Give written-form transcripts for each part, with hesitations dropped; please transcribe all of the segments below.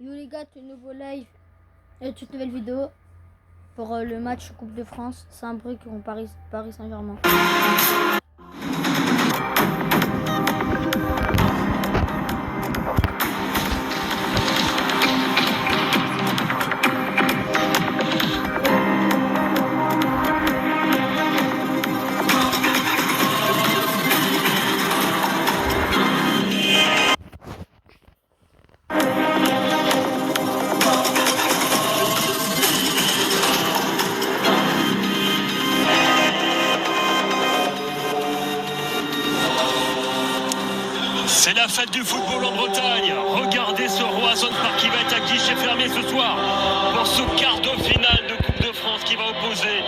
Yo les gars, tout nouveau live et toute nouvelle vidéo pour le match Coupe de France Saint-Brieuc contre Paris Saint-Germain. C'est la fête du football en Bretagne. Regardez ce Roazhon Park qui va être à guichet fermé ce soir pour ce quart de finale de Coupe de France qui va opposer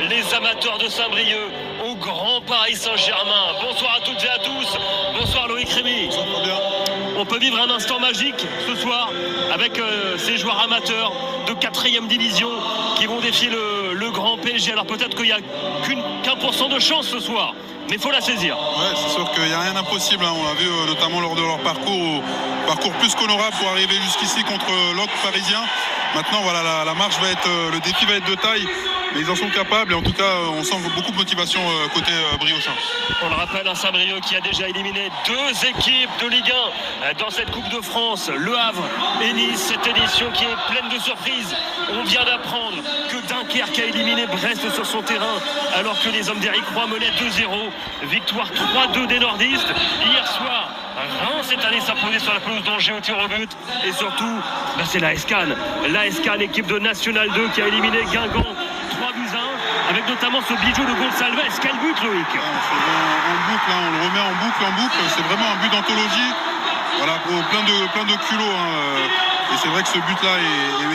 les amateurs de Saint-Brieuc au grand Paris Saint-Germain. Bonsoir à toutes et à tous. Bonsoir Loïc Rémy. On peut vivre un instant magique ce soir avec ces joueurs amateurs de 4e division qui vont défier le grand PSG. Alors peut-être qu'il n'y a qu'un % de chance ce soir, mais il faut la saisir. Ouais, c'est sûr qu'il n'y a rien d'impossible, hein. On l'a vu notamment lors de leur parcours plus qu'honorable pour arriver jusqu'ici contre l'ogre parisien. Maintenant, voilà, la marche va être, le défi va être de taille, mais ils en sont capables et en tout cas, on sent beaucoup de motivation côté briochin. On le rappelle, un Saint-Brieuc qui a déjà éliminé 2 équipes de Ligue 1 dans cette Coupe de France, Le Havre et Nice. Cette édition qui est pleine de surprises. On vient d'apprendre que Dunkerque a éliminé Brest sur son terrain alors que les hommes d'Éric Roy menaient 2-0. Victoire 3-2 des nordistes. Hier soir, Reims cette année s'imposait sur la pelouse d'Angers au tir au but. Et surtout, c'est l'AS Cannes. l'AS Cannes, équipe de National 2 qui a éliminé Guingamp 3-1 avec notamment ce bijou de Gonçalves. Quel but, Loïc? En boucle, hein, on le remet en boucle. C'est vraiment un but d'anthologie. Voilà, plein de culot. Et c'est vrai que ce but-là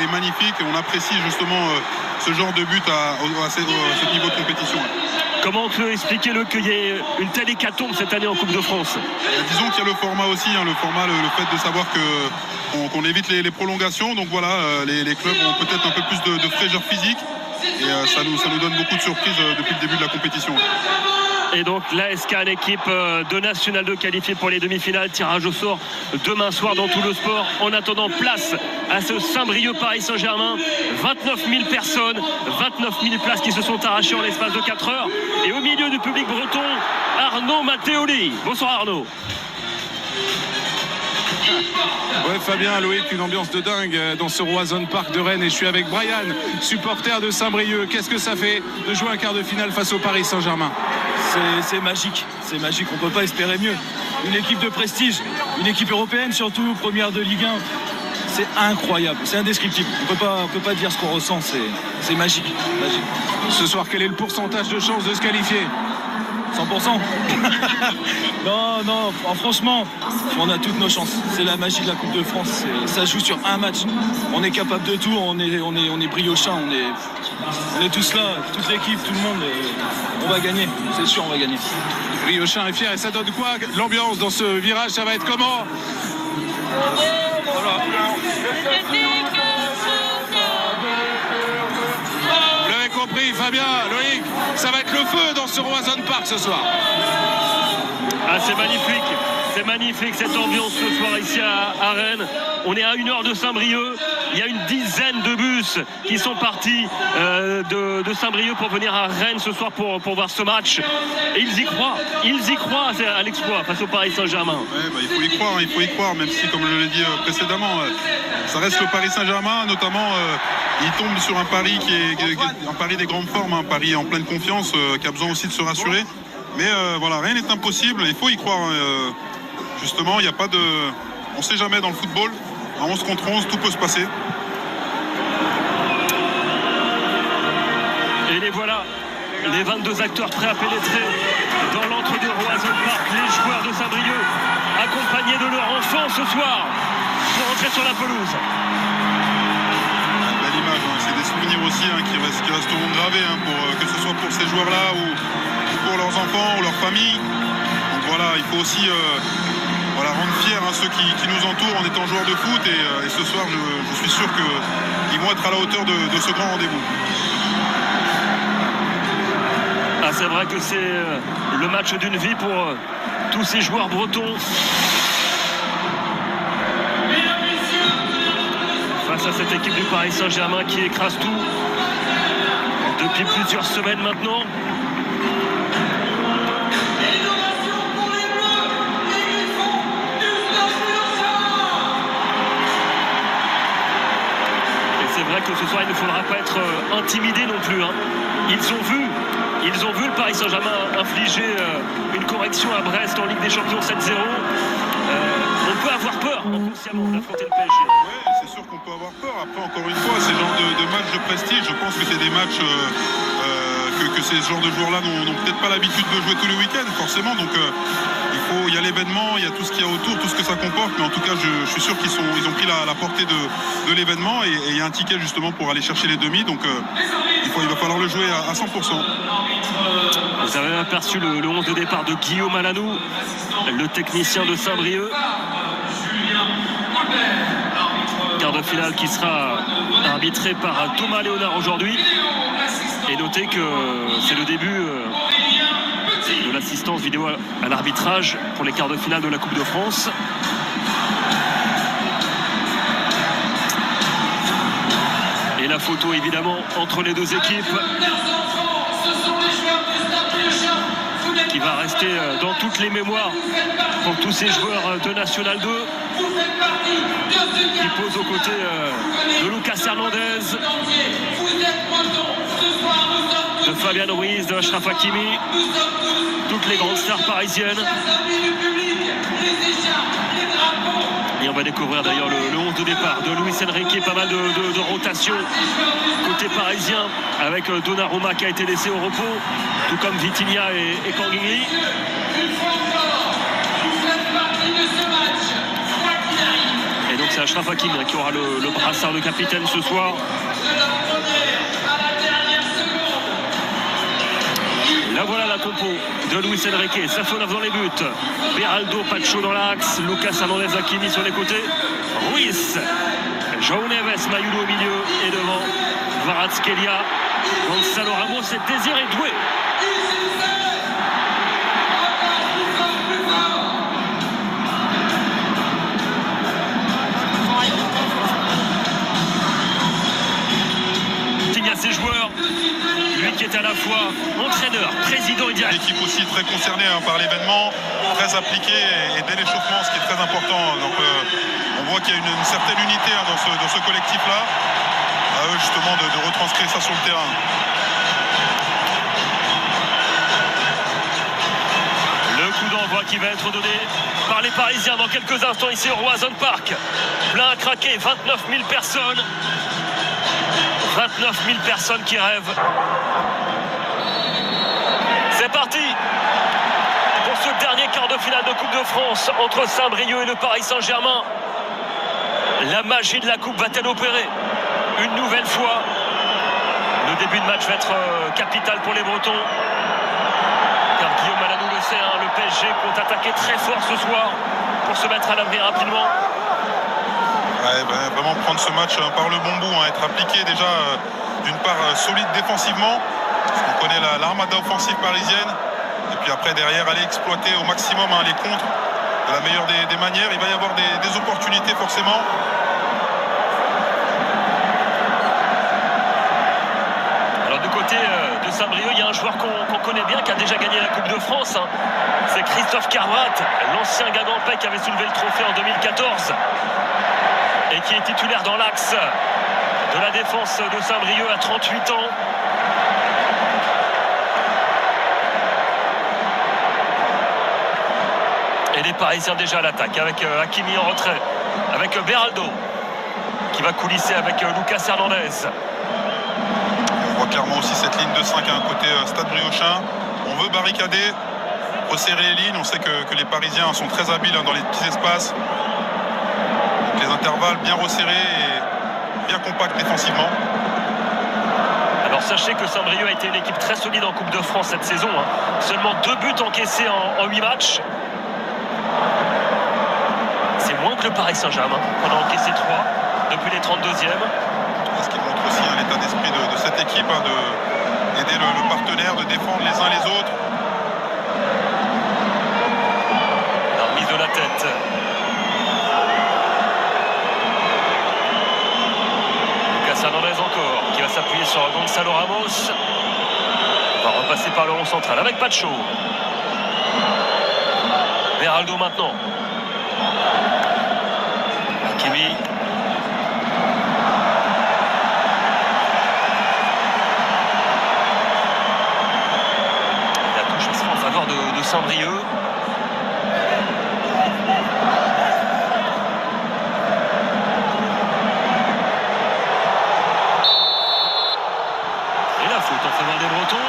est magnifique. Et on apprécie justement ce genre de but à ce niveau de compétition. Comment on peut expliquer qu'il y ait une telle hécatombe cette année en Coupe de France? Disons qu'il y a le format aussi, hein, le fait de savoir qu'on évite les prolongations. Donc voilà, les clubs ont peut-être un peu plus de fraîcheur physique. Et ça nous donne beaucoup de surprises depuis le début de la compétition. Et donc l'AS Cannes, équipe de National 2 qualifiée pour les demi-finales. Tirage au sort demain soir dans tout le sport. En attendant, place à ce Saint-Brieuc Paris Saint-Germain. 29 000 personnes, 29 000 places qui se sont arrachées en l'espace de 4 heures. Et au milieu du public breton, Arnaud Matteoli. Bonsoir Arnaud. Ouais, Fabien, Loïc, une ambiance de dingue dans ce Roazhon Park de Rennes. Et je suis avec Brian, supporter de Saint-Brieuc. Qu'est-ce que ça fait de jouer un quart de finale face au Paris Saint-Germain? C'est magique, on ne peut pas espérer mieux. Une équipe de prestige, une équipe européenne surtout, première de Ligue 1. C'est incroyable, c'est indescriptible. On peut pas dire ce qu'on ressent, c'est magique. Ce soir, quel est le pourcentage de chances de se qualifier? 100%. Non, franchement, on a toutes nos chances. C'est la magie de la Coupe de France. Ça joue sur un match. On est capable de tout, on est briochin, on est tous là, toute l'équipe, tout le monde. On va gagner, c'est sûr, on va gagner. Briochin est fier et ça donne quoi? L'ambiance dans ce virage, ça va être comment? Voilà. Vous l'avez compris, Fabien, Loïc, ça va être le feu dans ce Roazhon Park ce soir. Ah, c'est magnifique cette ambiance ce soir ici à Rennes. On est à 1 heure de Saint-Brieuc. Il y a une dizaine de bus qui sont partis de Saint-Brieuc pour venir à Rennes ce soir pour voir ce match. Et ils y croient à l'exploit face au Paris Saint-Germain. Ouais, il faut y croire, même si, comme je l'ai dit précédemment, ça reste le Paris Saint-Germain, notamment il tombe sur un Paris qui est un Paris des grandes formes, un Paris en pleine confiance, qui a besoin aussi de se rassurer. Mais voilà, rien n'est impossible, il faut y croire. Justement, il n'y a pas de... On ne sait jamais dans le football. À 11 contre 11, tout peut se passer. Et les voilà, les 22 acteurs prêts à pénétrer dans l'antre du Roazhon Park. Les joueurs de Saint-Brieuc, accompagnés de leur enfant ce soir, pour entrer sur la pelouse. Belle image, hein. C'est des souvenirs aussi qui resteront gravés, que ce soit pour ces joueurs-là ou pour leurs enfants ou leurs familles. Donc voilà, il faut aussi... rendre fiers ceux qui nous entourent en étant joueurs de foot et ce soir je suis sûr qu'ils vont être à la hauteur de ce grand rendez-vous. Ah, c'est vrai que c'est le match d'une vie pour tous ces joueurs bretons. à cette équipe du Paris Saint-Germain qui écrase tout depuis plusieurs semaines maintenant. Et c'est vrai que ce soir il ne faudra pas être intimidé non plus, hein. Ils ont vu le Paris Saint-Germain infliger une correction à Brest en Ligue des Champions 7-0. On peut avoir peur inconsciemment d'affronter le PSG. Oui, c'est sûr qu'on peut avoir peur. Après, encore une fois, ces genres de matchs de prestige, je pense que c'est des matchs que ces genres de joueurs-là n'ont peut-être pas l'habitude de jouer tous les week-ends, forcément. Donc, il y a l'événement, il y a tout ce qu'il y a autour, tout ce que ça comporte. Mais en tout cas, je suis sûr qu'ils ont pris la portée de l'événement et il y a un ticket justement pour aller chercher les demi. Donc, il va falloir le jouer à 100%. Vous avez aperçu le 11 de départ de Guillaume Alanou, le technicien de Saint-Brieuc. Quart de finale qui sera arbitré par Thomas Léonard aujourd'hui. Et notez que c'est le début de l'assistance vidéo à l'arbitrage pour les quarts de finale de la Coupe de France. Et la photo évidemment entre les deux équipes qui va rester dans toutes les mémoires pour tous ces joueurs de National 2 qui posent aux côtés de Lucas Hernandez, de Fabien Ruiz, de Achraf Hakimi, toutes les grandes stars parisiennes. Et on va découvrir d'ailleurs le 11 de départ de Luis Enrique, pas mal de rotation côté parisien avec Donnarumma qui a été laissé au repos, tout comme Vitinha et Kangili. Et donc c'est Achraf Hakimi qui aura le brassard de capitaine ce soir. Là voilà la compo de Luis Enrique. Safonov dans les buts, Beraldo, Pacho dans l'axe, Lucas Hernandez, Hakimi sur les côtés, Ruiz, João Neves, Mayulo au milieu et devant Kvaratskhelia, Gonzalo Ramos et Désiré Doué. Il y a ses joueurs, lui qui est à la fois entraîneur, président et directeur. L'équipe aussi très concernée par l'événement, très appliquée et dès l'échauffement, ce qui est très important. Donc on voit qu'il y a une certaine unité dans ce collectif-là. À eux justement de retranscrire ça sur le terrain. Le coup d'envoi qui va être donné par les Parisiens dans quelques instants ici au Roazhon Park. Plein à craquer, 29 000 personnes. 29 000 personnes qui rêvent. C'est parti pour ce dernier quart de finale de Coupe de France entre Saint-Brieuc et le Paris Saint-Germain. La magie de la Coupe va-t-elle opérer une nouvelle fois? Le début de match va être capital pour les Bretons. Car Guillaume Alanou le sait, hein, le PSG compte attaquer très fort ce soir pour se mettre à l'abri rapidement. Ouais, vraiment prendre ce match par le bon bout, hein, être appliqué déjà d'une part solide défensivement, parce qu'on connaît l'armada offensive parisienne, et puis après derrière aller exploiter au maximum les contres de la meilleure des manières. Il va y avoir des opportunités forcément. Alors du côté de Saint-Brieuc, il y a un joueur qu'on connaît bien, qui a déjà gagné la Coupe de France, hein. C'est Christophe Carvat, l'ancien Guingampais qui avait soulevé le trophée en 2014 et qui est titulaire dans l'axe de la défense de Saint-Brieuc à 38 ans. Et les Parisiens déjà à l'attaque avec Hakimi en retrait, avec Beraldo qui va coulisser avec Lucas Hernandez. On voit clairement aussi cette ligne de 5 côté Stade Briochin. On veut barricader, resserrer les lignes. On sait que les Parisiens sont très habiles dans les petits espaces. Donc les intervalles bien resserrés et bien compacts défensivement. Alors sachez que Saint-Brieuc a été une équipe très solide en Coupe de France cette saison, hein. Seulement 2 buts encaissés en 8 matchs. C'est moins que le Paris Saint-Germain. On a encaissé 3 depuis les 32e. Ce qui montre aussi l'état d'esprit de cette équipe, d'aider le partenaire, de défendre les uns les autres. La remise de la tête. Hernandez encore, qui va s'appuyer sur Gonzalo Ramos. On va repasser par le rond central avec Pacho. Beraldo maintenant. Hakimi. La touche sera en faveur de Saint-Brieuc. Et la faute en faveur des Bretons.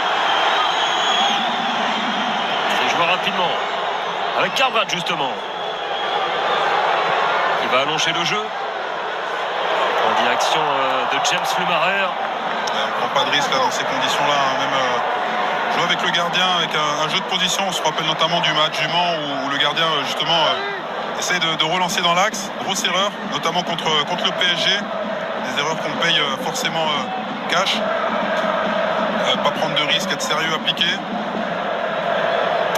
C'est joué rapidement. Avec Carvat justement. Qui va allonger le jeu. En direction de James Flumarer. On ne prend pas de risque là, dans ces conditions-là. Même jouer avec le gardien, avec un jeu de position. On se rappelle notamment du match du Mans où le gardien justement essaie de relancer dans l'axe. Grosse erreur, notamment contre le PSG. Des erreurs qu'on paye forcément cash. Pas prendre de risques, être sérieux, appliqué.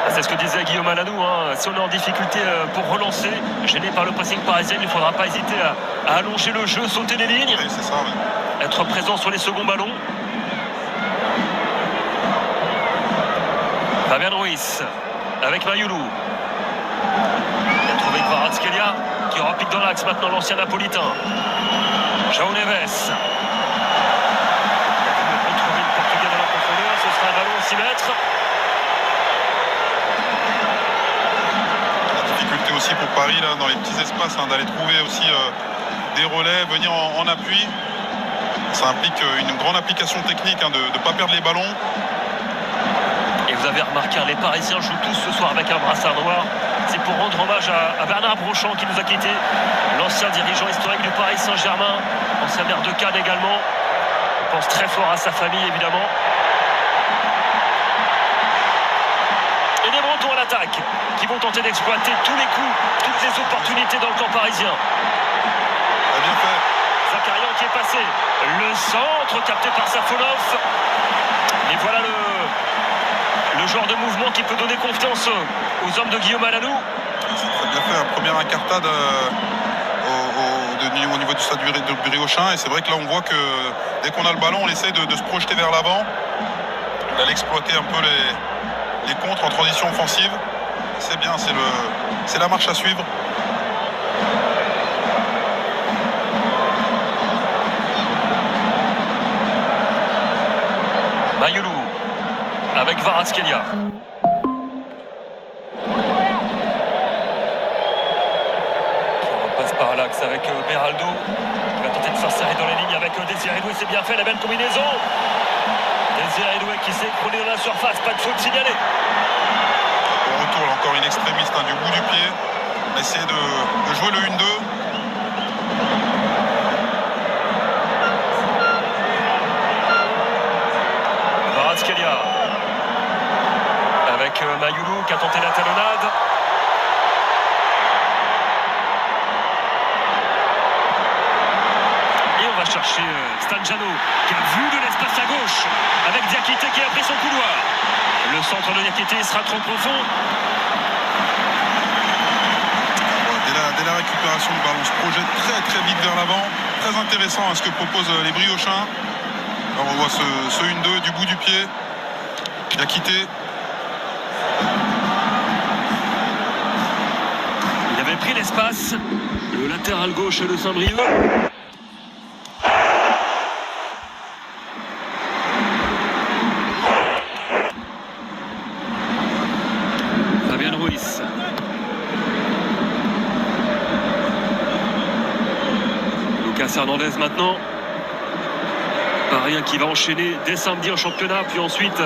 C'est ce que disait Guillaume Aladou, hein. Si on est en difficulté pour relancer, gêné par le pressing parisien, il ne faudra pas hésiter à allonger le jeu, sauter les lignes, Oui, c'est ça, oui. être présent sur les seconds ballons. Fabien Ruiz avec Mayoulou. Il a trouvé Kvaratskhelia qui repique dans l'axe maintenant l'ancien napolitain. João Neves. Il a retrouvé le Portugais dans la profondeur, ce sera un ballon à 6 mètres. Difficulté aussi pour Paris là, dans les petits espaces, d'aller trouver aussi des relais, venir en appui. Ça implique une grande application technique, de ne pas perdre les ballons. Et vous avez remarqué, les Parisiens jouent tous ce soir avec un brassard noir. C'est pour rendre hommage à Bernard Brochant qui nous a quittés, l'ancien dirigeant historique du Paris Saint-Germain, ancien maire de Cannes également. On pense très fort à sa famille évidemment. Et les Bretons à l'attaque qui vont tenter d'exploiter tous les coups, toutes les opportunités dans le camp parisien. Très bien fait. Zakarian qui est passé. Le centre capté par Safonov. Et voilà le genre de mouvement qui peut donner confiance aux hommes de Guillaume Aladou. C'est très bien fait. La première incartade au niveau du stade de Briochin. Et c'est vrai que là, on voit que dès qu'on a le ballon, on essaie de se projeter vers l'avant, d'aller exploiter un peu les contres en transition offensive. C'est bien, c'est la marche à suivre. Mayoulou avec Kvaratskhelia. On repasse par l'axe avec Beraldo. Il va tenter de faire serrer dans les lignes avec Désiré Doué. C'est bien fait, la belle combinaison. Désiré Doué qui s'est écroulé dans la surface. Pas de faute signalée. Au retour, là, encore une extrémiste du bout du pied. On va essayer de jouer le 1-2. Kvaratskhelia avec Mayoulou qui a tenté la talonnade. Et on va chercher Stanjano qui a vu de l'espace à gauche avec Diakité qui a pris son couloir. Le centre de Diakité sera trop profond. Dès la récupération du ballon, on se projette très très vite vers l'avant. Très intéressant ce que proposent les Briochins. Alors on voit ce 1-2 du bout du pied. Diakité. Il avait pris l'espace. Le latéral gauche de Saint-Brieuc. Fabien Ruiz. Lucas Hernandez maintenant. Paris qui va enchaîner dès samedi en championnat, puis ensuite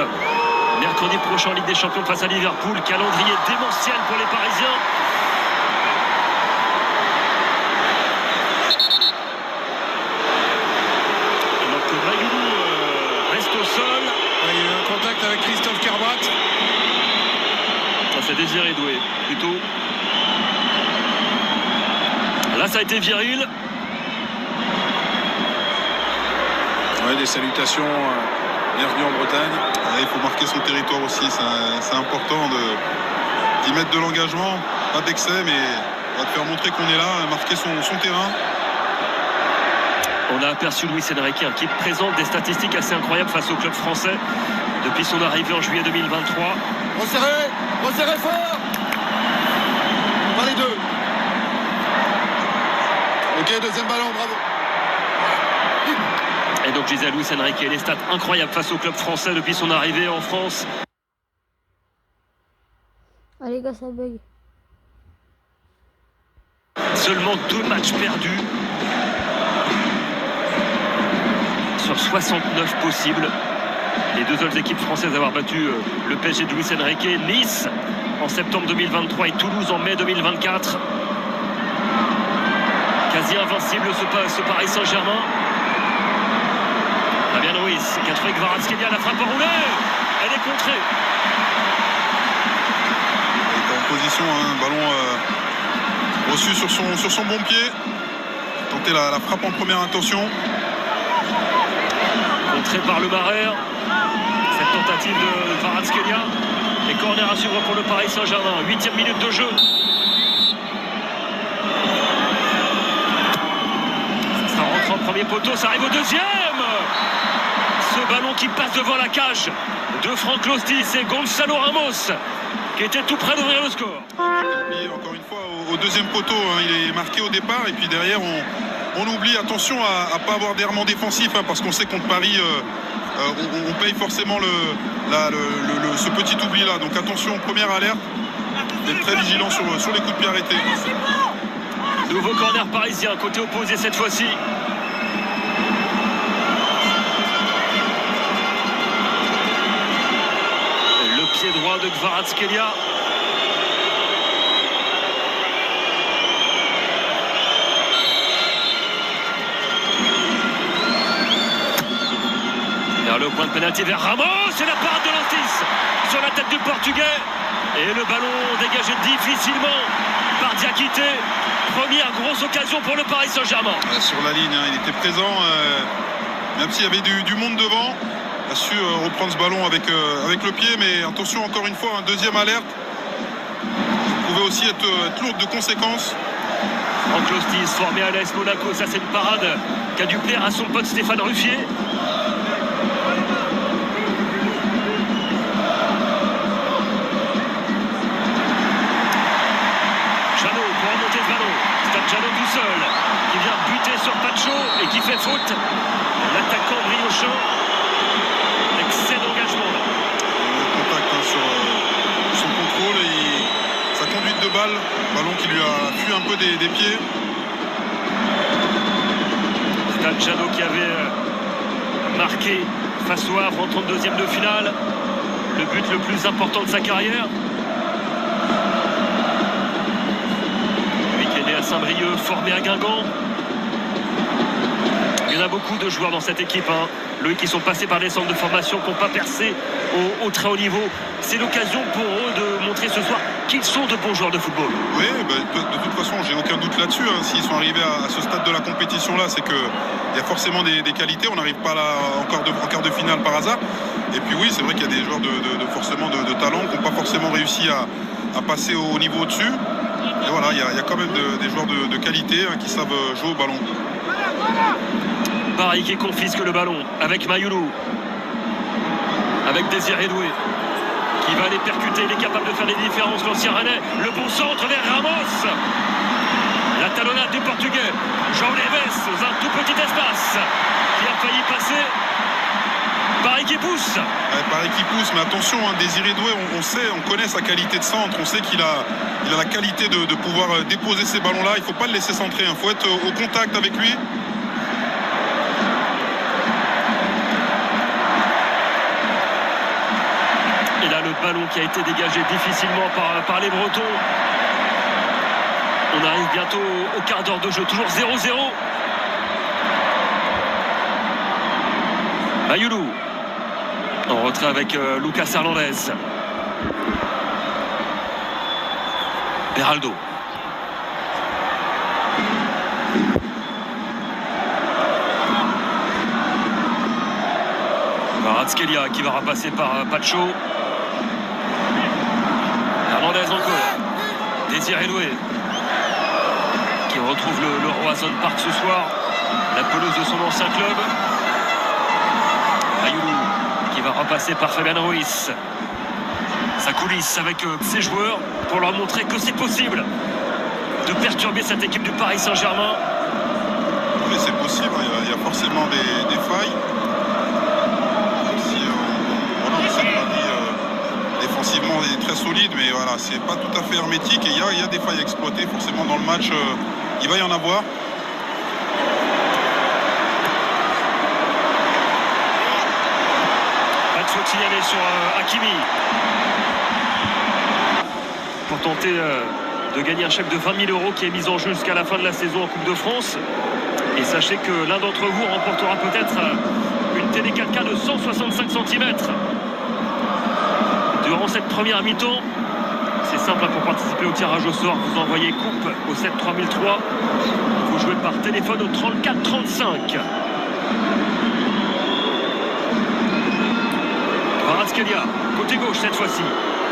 mercredi prochain en Ligue des Champions face à Liverpool. Calendrier démentiel pour les Parisiens. Alors que Mayoulou reste au sol. Il y a eu un contact avec Christophe Carbat. Ça c'est Désiré Doué plutôt. Là ça a été viril. Ouais, des salutations. Bienvenue en Bretagne. Il faut marquer son territoire aussi. C'est important d'y mettre de l'engagement. Pas d'excès, mais on va te faire montrer qu'on est là, marquer son terrain. On a aperçu Luis Enrique qui présente des statistiques assez incroyables face au club français depuis son arrivée en juillet 2023. Resserrez fort. Pas les deux. Ok, deuxième ballon, bravo. Et donc je disais Luis Enrique, les stats incroyables face au club français depuis son arrivée en France. Ah les gars, ça bug. Seulement 2 matchs perdus sur 69 possibles. Les deux seules équipes françaises à avoir battu le PSG de Luis Enrique, Nice en septembre 2023 et Toulouse en mai 2024. Quasi invincible ce Paris Saint-Germain. Fabian Ruiz qui a trouvé Kvaratskhelia, la frappe enroulée. Elle est contrée. Il est en position, un ballon reçu sur son bon pied. Tenter la frappe en première intention. Contré par le Marais. Cette tentative de Kvaratskhelia. Et corner à suivre pour le Paris Saint-Germain. 8e minute de jeu. Ça rentre en premier poteau, ça arrive au deuxième. Ce ballon qui passe devant la cage de Franck Lostis et Gonzalo Ramos qui était tout près d'ouvrir le score. Et encore une fois au deuxième poteau, hein, il est marqué au départ et puis derrière on oublie, attention à ne pas avoir d'errement défensif, hein, parce qu'on sait contre Paris on paye forcément ce petit oubli là. Donc attention, première alerte, d'être très vigilant sur les coups de pied arrêtés. Nouveau corner parisien, côté opposé cette fois-ci. Le pied droit de Kvaratskhelia. Vers le point de pénalty vers Ramos et la parade de Lostis sur la tête du Portugais. Et le ballon dégagé difficilement par Diakité. Première grosse occasion pour le Paris Saint-Germain. Sur la ligne, hein, il était présent, même s'il y avait du monde devant. Il a su reprendre ce ballon avec le pied, mais attention encore une fois, un deuxième alerte. Ça pouvait aussi être lourde de conséquences. Franck Lostis, formé à l'AS Monaco, ça c'est une parade qui a dû plaire à son pote Stéphane Ruffier. Jano tout seul, qui vient buter sur Pacho et qui fait faute. L'attaquant Briochin, excès d'engagement. Le contact sur son contrôle et sa conduite de balle, ballon qui lui a fui un peu des pieds. Stade Jano qui avait marqué face au Havre en 32e de finale, le but le plus important de sa carrière. À Saint-Brieuc, formé à Guingamp. Il y en a beaucoup de joueurs dans cette équipe, hein. Loïc, qui sont passés par les centres de formation, qui n'ont pas percé au très haut niveau. C'est l'occasion pour eux de montrer ce soir qu'ils sont de bons joueurs de football. Oui, de toute façon, j'ai aucun doute là-dessus, hein. S'ils sont arrivés à ce stade de la compétition-là, c'est qu'il y a forcément des qualités. On n'arrive pas là en quart de finale par hasard. Et puis oui, c'est vrai qu'il y a des joueurs forcément de talent qui n'ont pas forcément réussi à passer au niveau au-dessus. Et voilà, il y a quand même des joueurs de qualité, hein, qui savent jouer au ballon. Paris qui confisque le ballon avec Mayoulou, avec Désiré Doué qui va aller percuter, il est capable de faire des différences, l'ancien Rennais, le bon centre vers Ramos, la talonnade du Portugais João Neves dans un tout petit espace qui a failli passer. Paris qui pousse. Paris qui pousse, mais attention, hein, Désiré Doué, on connaît sa qualité de centre, on sait qu'il a la qualité de pouvoir déposer ces ballons-là. Il ne faut pas le laisser centrer, il faut être au contact avec lui. Et là, le ballon qui a été dégagé difficilement par les Bretons. On arrive bientôt au quart d'heure de jeu, toujours 0-0. Mayoulou en retrait avec Lucas Hernandez. Beraldo. Kvaratskhelia qui va repasser par Pacho. Hernandez encore. Désiré Doué qui retrouve le Roazhon Park ce soir. La pelouse de son ancien club. Ayoulou qui va repasser par Fabian Ruiz. Ça coulisse avec ses joueurs pour leur montrer que c'est possible de perturber cette équipe du Paris Saint-Germain. Mais c'est possible, il y a forcément des failles. Même si voilà, c'est Paris défensivement est très solide, mais voilà, c'est pas tout à fait hermétique et il y a des failles à exploiter forcément dans le match. Il va y en avoir. Pas de faute signalée sur Hakimi. Pour tenter de gagner un chèque de 20 000 € qui est mis en jeu jusqu'à la fin de la saison en Coupe de France. Et sachez que l'un d'entre vous remportera peut-être une télé 4K de 165 cm. Durant cette première mi-temps, c'est simple pour participer au tirage au sort. Vous envoyez coupe au 7 3003. Vous jouez par téléphone au 34 35. Kvaratskhelia, côté gauche cette fois-ci.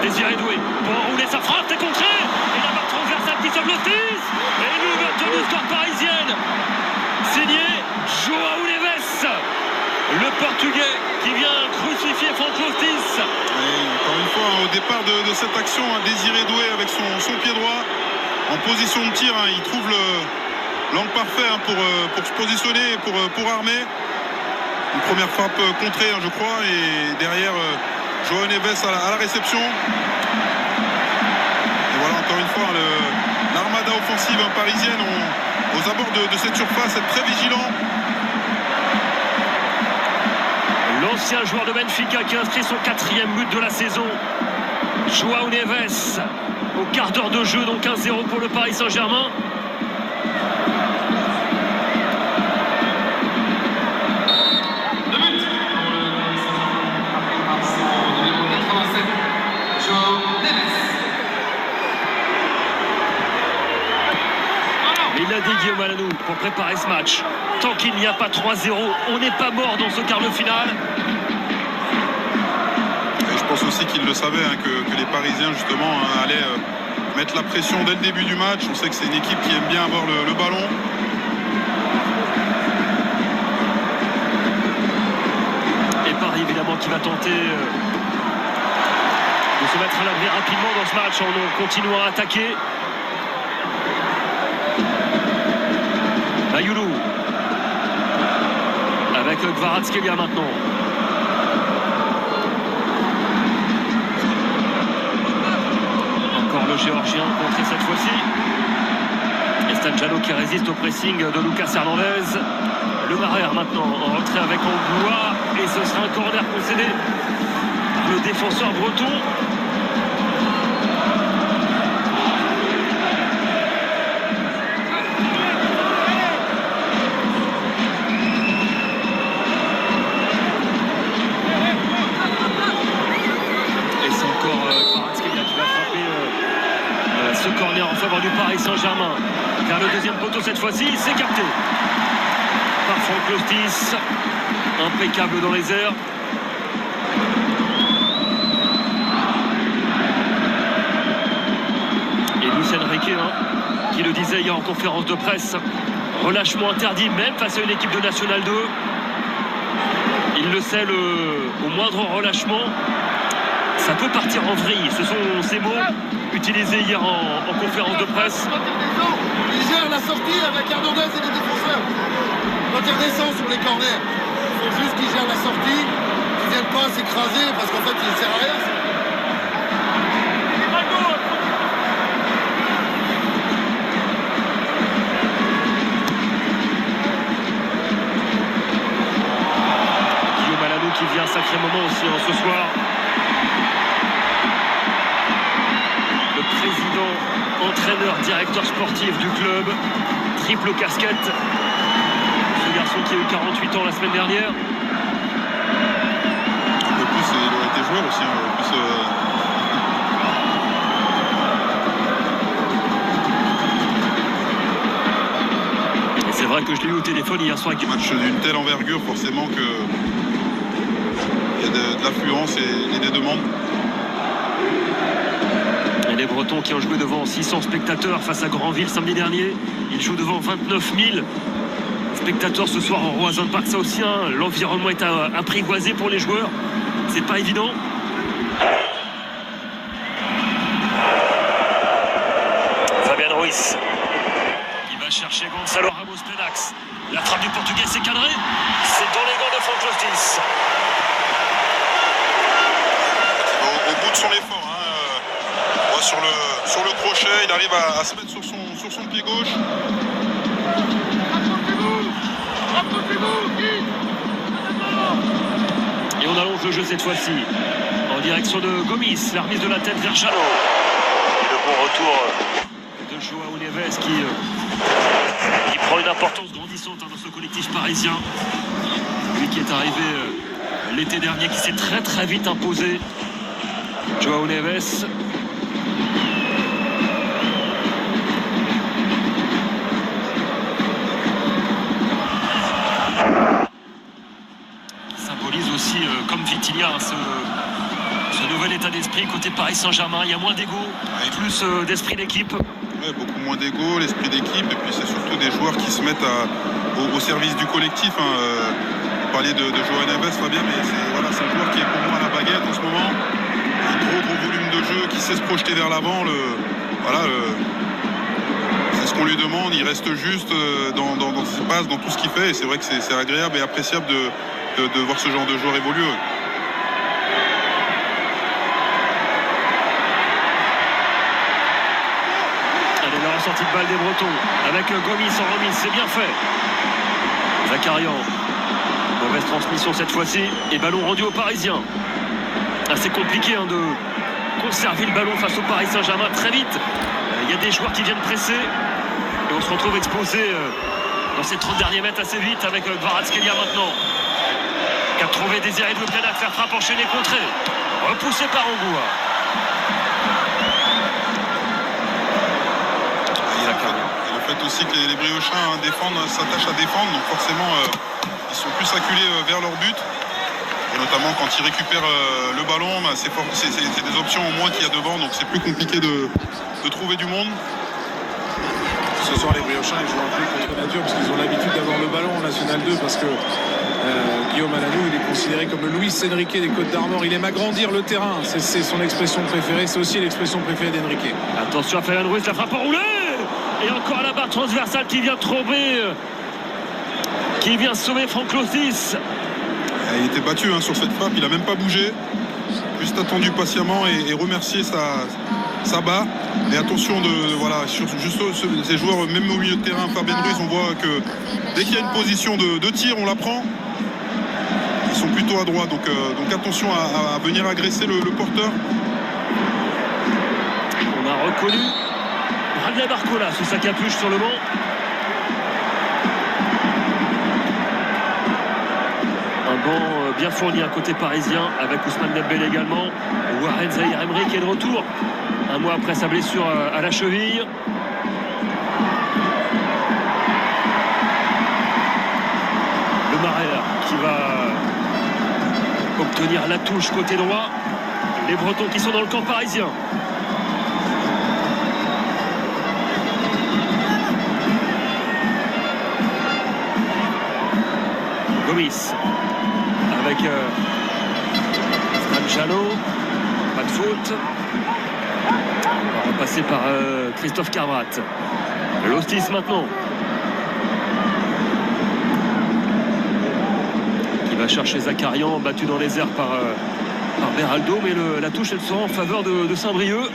Désiré Doué pour enrouler sa frappe, c'est contré. Et la barre transversale qui sauve l'Otis. Et l'ouverture du score parisienne. Signé João Neves. Le Portugais qui vient crucifier Franck Lostis. Encore une fois, au départ de cette action, Désiré Doué avec son pied droit en position de tir, il trouve l'angle parfait pour se positionner et pour armer. Une première frappe contrée, je crois, et derrière João Neves à la réception. Et voilà, encore une fois, l'armada offensive parisienne aux abords de cette surface, être très vigilant. L'ancien joueur de Benfica qui inscrit son 4e but de la saison, João Neves, au quart d'heure de jeu, donc 1-0 pour le Paris Saint-Germain. Il a dit Guillaume Alanou pour préparer ce match. Tant qu'il n'y a pas 3-0, on n'est pas mort dans ce quart de finale. Et je pense aussi qu'il le savait, que les Parisiens justement allaient mettre la pression dès le début du match. On sait que c'est une équipe qui aime bien avoir le ballon. Et Paris évidemment qui va tenter de se mettre à l'abri rapidement dans ce match en continuant à attaquer. Ayoulou avec Kvaratskhelia maintenant. Encore le Géorgien contré cette fois-ci. Estanjalo qui résiste au pressing de Lucas Hernandez. Le Marère maintenant en retrait avec Anglois et ce sera un corner concédé par le défenseur breton. Ce corner en faveur du Paris Saint-Germain vers le deuxième poteau cette fois-ci, c'est capté par Franck Lostis, impeccable dans les airs. Et Luis Enrique qui le disait hier en conférence de presse, relâchement interdit même face à une équipe de National 2. Il le sait, au moindre relâchement ça peut partir en vrille. Ce sont ces mots utilisés hier en conférence de presse. Il gère la sortie avec Hernandez et les défenseurs. Quand il redescend sur les corners, il faut juste qu'il gère la sortie, qu'il ne vienne pas s'écraser parce qu'en fait il ne sert à rien. Guillaume Alanou qui vient un sacré moment aussi ce soir. Président, entraîneur, directeur sportif du club, triple casquette. Ce garçon qui a eu 48 ans la semaine dernière. Un peu plus, il aurait été joueur aussi. Et c'est vrai que je l'ai eu au téléphone hier soir. Un match d'une telle envergure, forcément qu'il y a de l'affluence et des demandes. Et les Bretons qui ont joué devant 600 spectateurs face à Granville samedi dernier, ils jouent devant 29 000 spectateurs ce soir en Roazhon Park, ça aussi, hein, l'environnement est apprivoisé pour les joueurs. C'est pas évident. Fabian Ruiz qui va chercher Gonçalo Ramos Penax. La frappe du Portugais, c'est cadré. C'est dans les gants de Franck Lostis. Au bout de son effort, hein, sur le crochet, il arrive à se mettre sur son pied gauche. Et on allonge le jeu cette fois-ci en direction de Gomis, la remise de la tête vers Chano. Et le bon retour de João Neves qui prend une importance grandissante dans ce collectif parisien. Lui qui est arrivé l'été dernier, qui s'est très très vite imposé. João Neves. Symbolise aussi, comme Vitinha, ce nouvel état d'esprit côté Paris Saint-Germain. Il y a moins d'ego, plus d'esprit d'équipe. Ouais, beaucoup moins d'ego, l'esprit d'équipe, et puis c'est surtout des joueurs qui se mettent au service du collectif. Vous parliez de João Neves, Fabien, mais c'est un joueur qui est pour moi à la baguette en ce moment. Un gros volume de jeu, qui sait se projeter vers l'avant. C'est ce qu'on lui demande, il reste juste dans ses passes, dans tout ce qu'il fait, et c'est vrai que c'est agréable et appréciable de voir ce genre de joueur évoluer. Allez, la ressortie de balle des Bretons avec Gomis en remise, c'est bien fait. Zakarian, mauvaise transmission cette fois-ci, et ballon rendu aux Parisiens. Assez compliqué de conserver le ballon face au Paris Saint-Germain très vite. Il y a des joueurs qui viennent presser et on se retrouve exposé dans ces 30 derniers mètres assez vite avec Kvaratskhelia maintenant, qui a trouvé Désiré Doumbia, faire frappe enchaînée contrée, repoussé par Angoua. Il y a le fait aussi que les Briochins s'attachent à défendre, donc forcément ils sont plus acculés vers leur but. Et notamment quand ils récupèrent le ballon, c'est des options au moins qu'il y a devant, donc c'est plus compliqué de trouver du monde. Ce soir, les Briochins, ils jouent un peu contre nature parce qu'ils ont l'habitude d'avoir le ballon en National 2 parce que Guillaume Alanou, il est considéré comme le Luis Enrique des Côtes d'Armor. Il aime agrandir le terrain, c'est son expression préférée, c'est aussi l'expression préférée d'Enrique. Attention à Fabian Ruiz, la frappe enroulée. Et encore la barre transversale qui vient sauver Franck Lostis. Il était battu sur cette frappe, il n'a même pas bougé, juste attendu patiemment et remercié sa barre. Et attention sur ces joueurs, même au milieu de terrain, Fabian Ruiz, on voit que dès qu'il y a une position de tir, on la prend. Ils sont plutôt à droite, donc attention à venir agresser le porteur. On a reconnu Bradley Barcola sous sa capuche sur le banc. Un banc bien fourni à côté parisien avec Ousmane Dembélé également. Warren Zaïre-Emery qui est de retour un mois après sa blessure à la cheville. Le Marais qui va obtenir la touche côté droit. Les Bretons qui sont dans le camp parisien. Gomis avec Stanchalo, pas de faute. On va repasser par Christophe Carvrat. Lostis maintenant qui va chercher Zakarian, battu dans les airs par Beraldo, mais la touche elle sera en faveur de Saint-Brieuc.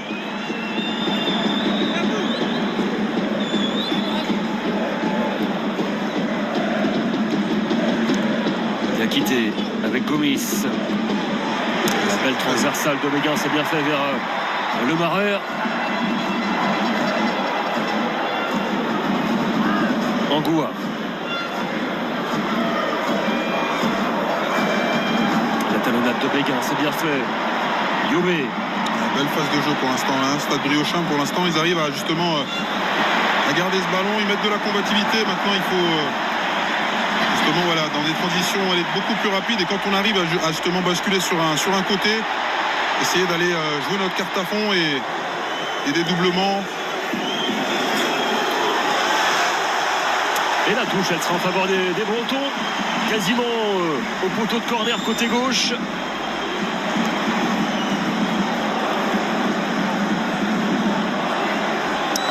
Quitté avec Gomis. La belle transversale de Béguin, c'est bien fait vers le Marais. Angoua. La talonnade de Béguin, c'est bien fait. Yobé. Belle phase de jeu pour l'instant. Stade Briochin, pour l'instant, ils arrivent à justement à garder ce ballon, ils mettent de la combativité. Maintenant, il faut... dans des transitions, elle est beaucoup plus rapide, et quand on arrive à justement basculer sur un côté, essayer d'aller jouer notre carte à fond et des doublements. Et la touche, elle sera en faveur des Bretons. Quasiment au poteau de corner côté gauche.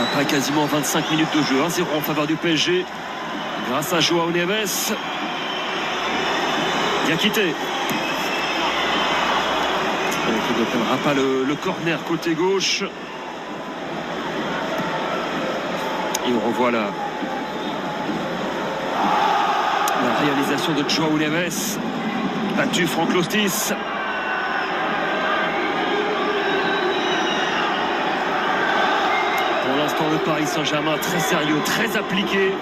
Après quasiment 25 minutes de jeu, 1-0 en faveur du PSG. Grâce à João Neves. Diakité. Il ne perdra pas le corner côté gauche. Et on revoit la réalisation de João Neves. Battu Franck Lostis. Pour l'instant, le Paris Saint-Germain très sérieux, très appliqué.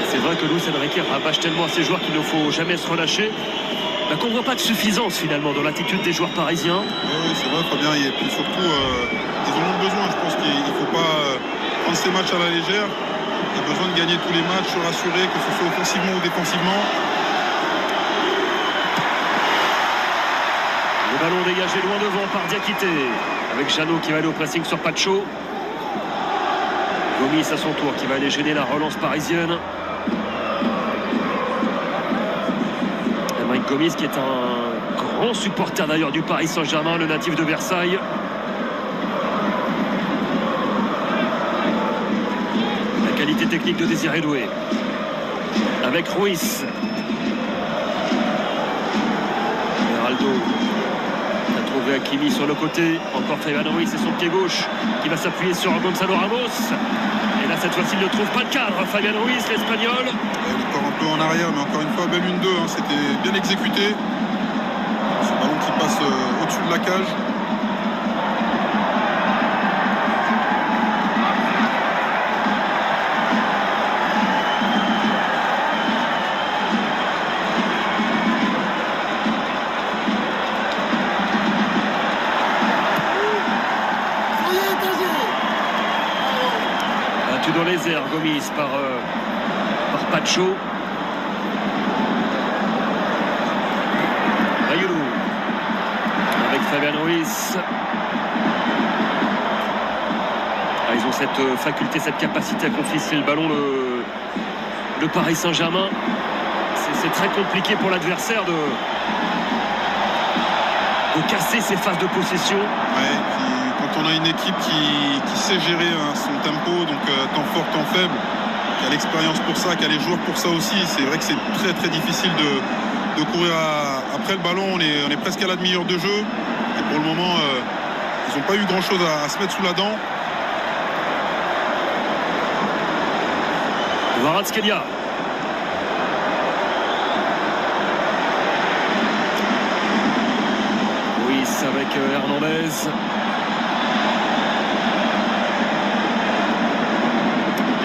C'est vrai que Luis Enrique rabâche tellement à ses joueurs qu'il ne faut jamais se relâcher. Qu'on ne voit pas de suffisance finalement dans l'attitude des joueurs parisiens. Oui, c'est vrai Fabien, et puis surtout ils en ont besoin. Je pense qu'il ne faut pas prendre ces matchs à la légère. Il y a besoin de gagner tous les matchs, se rassurer, que ce soit offensivement ou défensivement. Le ballon dégagé loin devant par Diakité, avec Jeannot qui va aller au pressing sur Pacho. Gomis à son tour qui va aller gêner la relance parisienne. Mike Gomis qui est un grand supporter d'ailleurs du Paris Saint-Germain, le natif de Versailles. La qualité technique de Désiré Doué. Avec Ruiz. Geraldo a trouvé Hakimi sur le côté. Encore Fabian Ruiz et son pied gauche qui va s'appuyer sur Gonzalo Ramos. Et là cette fois-ci il ne trouve pas le cadre. Fabian Ruiz, l'Espagnol. Il est encore un peu en arrière, mais encore une fois belle 1-2, hein. C'était bien exécuté. Ce ballon qui passe au-dessus de la cage. Battu dans les airs, Gomis par Pacho. Bayulu avec Fabian Ruiz. Ils ont cette faculté, cette capacité à confier le ballon, le Paris Saint-Germain. C'est très compliqué pour l'adversaire de casser ses phases de possession. Ouais, et puis quand on a une équipe qui sait gérer son tempo, donc temps fort, temps faible, qui a l'expérience pour ça, qui a les joueurs pour ça aussi, c'est vrai que c'est très très difficile de courir après le ballon. On est presque à la demi-heure de jeu et pour le moment ils n'ont pas eu grand chose à se mettre sous la dent. Kvaratskhelia. Ruiz avec Hernandez.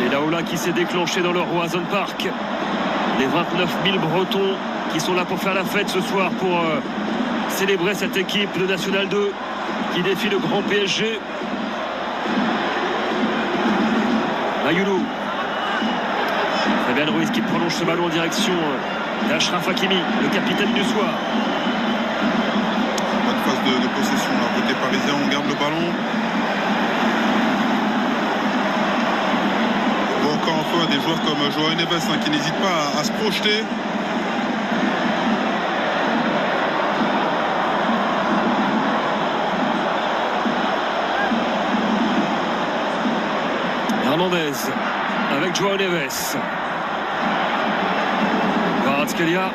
Et Laola qui s'est déclenché dans le Roazhon Park. Les 29 000 Bretons qui sont là pour faire la fête ce soir, pour célébrer cette équipe de National 2 qui défie le grand PSG. Bayulu. Fabian Ruiz qui prolonge ce ballon en direction d'Achraf Hakimi, le capitaine du soir. Bonne phase de possession là, côté parisien, on garde le ballon. On voit encore une fois des joueurs comme João Neves qui n'hésitent pas à se projeter. Hernandez avec João Neves. Kvaratskhelia.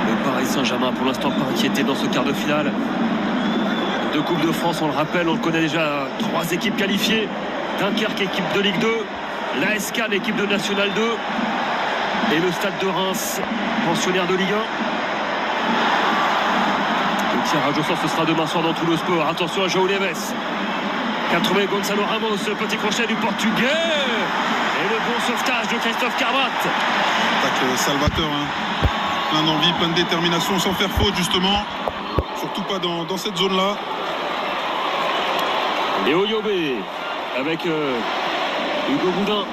Le Paris Saint-Germain pour l'instant pas inquiété dans ce quart de finale de Coupe de France. On le rappelle, on le connaît déjà, 3 équipes qualifiées. Dunkerque, équipe de Ligue 2. L'AS Cannes, équipe de National 2. Et le Stade de Reims, pensionnaire de Ligue 1. Le tirage au sort, ce sera demain soir dans tout le sport. Attention à João Neves. Qu'a trouvé Gonzalo Ramos, le petit crochet du Portugais. Et le bon sauvetage de Christophe Carvat. Attaque Salvateur, hein. Plein d'envie, plein de détermination, sans faire faute justement. Surtout pas dans cette zone-là. Et Oyobe avec Hugo Boudin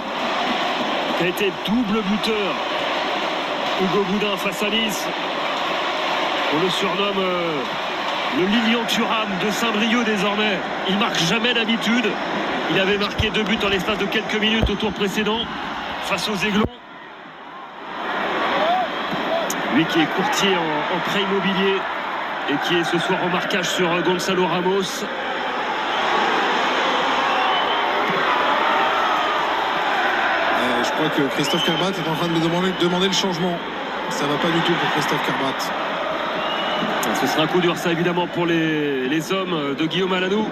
qui a été double buteur. Hugo Boudin face à Nice. On le surnomme le Lilian Thuram de Saint-Brieuc désormais. Il marque jamais d'habitude. Il avait marqué 2 buts en l'espace de quelques minutes au tour précédent face aux Aiglons. Lui qui est courtier en prêt immobilier et qui est ce soir au marquage sur Gonzalo Ramos. Je crois que Christophe Kerbat est en train de me demander le changement. Ça va pas du tout pour Christophe Kerbat. Ce sera un coup dur ça évidemment pour les hommes de Guillaume Alanou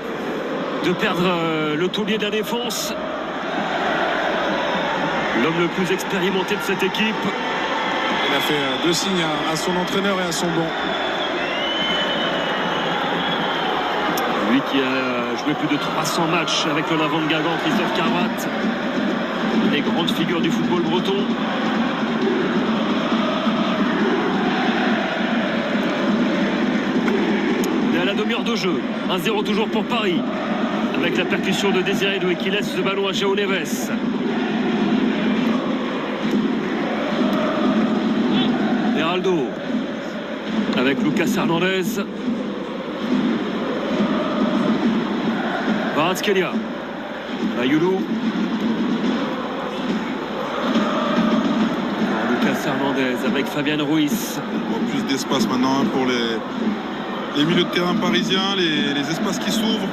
de perdre le taulier de la défense. L'homme le plus expérimenté de cette équipe. Il a fait 2 signes à son entraîneur et à son banc. Lui qui a joué plus de 300 matchs avec le Lavant de Guingamp, Christophe Kerbat. Une des grandes figures du football breton. On est à la demi-heure de jeu. 1-0 toujours pour Paris. Avec la percussion de Désiré Doué qui laisse ce ballon à João Neves. Beraldo avec Lucas Hernandez. Kvaratskhelia. Mayoulou. Lucas Hernandez avec Fabian Ruiz. Plus d'espace maintenant pour les milieux de terrain parisiens, les espaces qui s'ouvrent.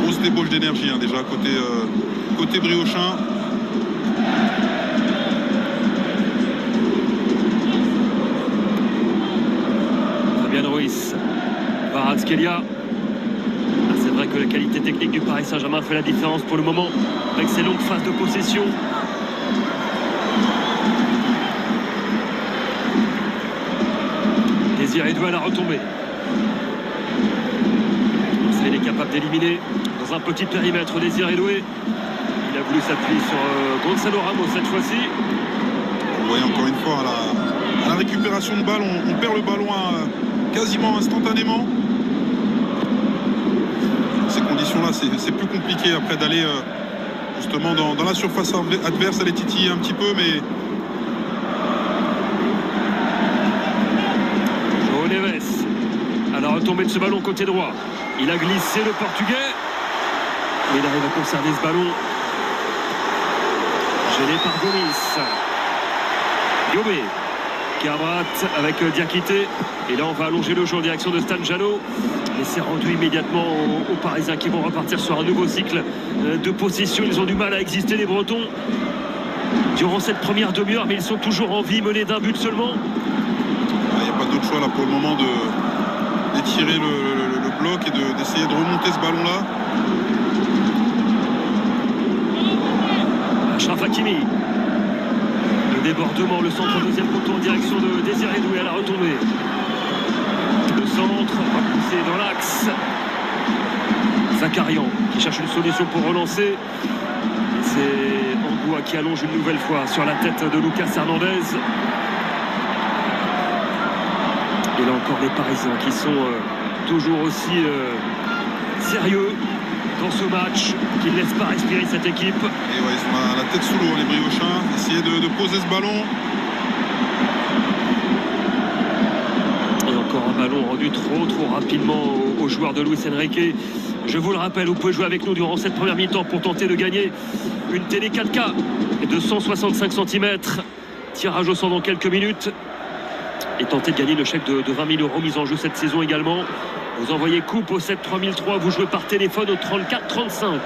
Grosse débauche d'énergie déjà côté briochin. Fabian Ruiz. Kvaratskhelia. C'est vrai que la qualité technique du Paris Saint-Germain fait la différence pour le moment avec ses longues phases de possession. Désiré Doué à la retombée. Il est capable d'éliminer dans un petit périmètre Désiré Doué. Il a voulu s'appuyer sur Gonzalo Ramos cette fois-ci. Vous voyez encore une fois à la récupération de balle, on perd le ballon quasiment instantanément. Dans ces conditions-là, c'est plus compliqué après d'aller justement dans la surface adverse, aller titiller un petit peu, mais João Neves à la retombée de ce ballon côté droit. Il a glissé le Portugais. Mais il arrive à conserver ce ballon. Gêné par Gomis. Yobé. Kerbat avec Diakité. Et là, on va allonger le jeu en direction de Stan Jano. Et c'est rendu immédiatement aux Parisiens qui vont repartir sur un nouveau cycle de possession. Ils ont du mal à exister, les Bretons, durant cette première demi-heure. Mais ils sont toujours en vie, menés d'1 but seulement. il n'y a pas d'autre choix là pour le moment d'étirer le bloc et d'essayer de remonter ce ballon-là. Achraf Hakimi. Le débordement, le centre deuxième poteau en direction de Désiré Doué à la retombée. Le centre, repoussé dans l'axe. Zakarian qui cherche une solution pour relancer. C'est Angoua qui allonge une nouvelle fois sur la tête de Lucas Hernandez. Et là encore les Parisiens qui sont toujours aussi sérieux dans ce match, qui ne laissent pas respirer cette équipe. Et ouais, ils sont à la tête sous l'eau, les briochins. Essayer de poser ce ballon. Et encore un ballon rendu trop rapidement aux joueurs de Luis Enrique. Je vous le rappelle, vous pouvez jouer avec nous durant cette première mi-temps pour tenter de gagner une télé 4K de 165 cm. Tirage au sort dans quelques minutes. Et tenter de gagner le chèque de 20 000 € mis en jeu cette saison également. Vous envoyez coupe au 7 3003, vous jouez par téléphone au 34 35.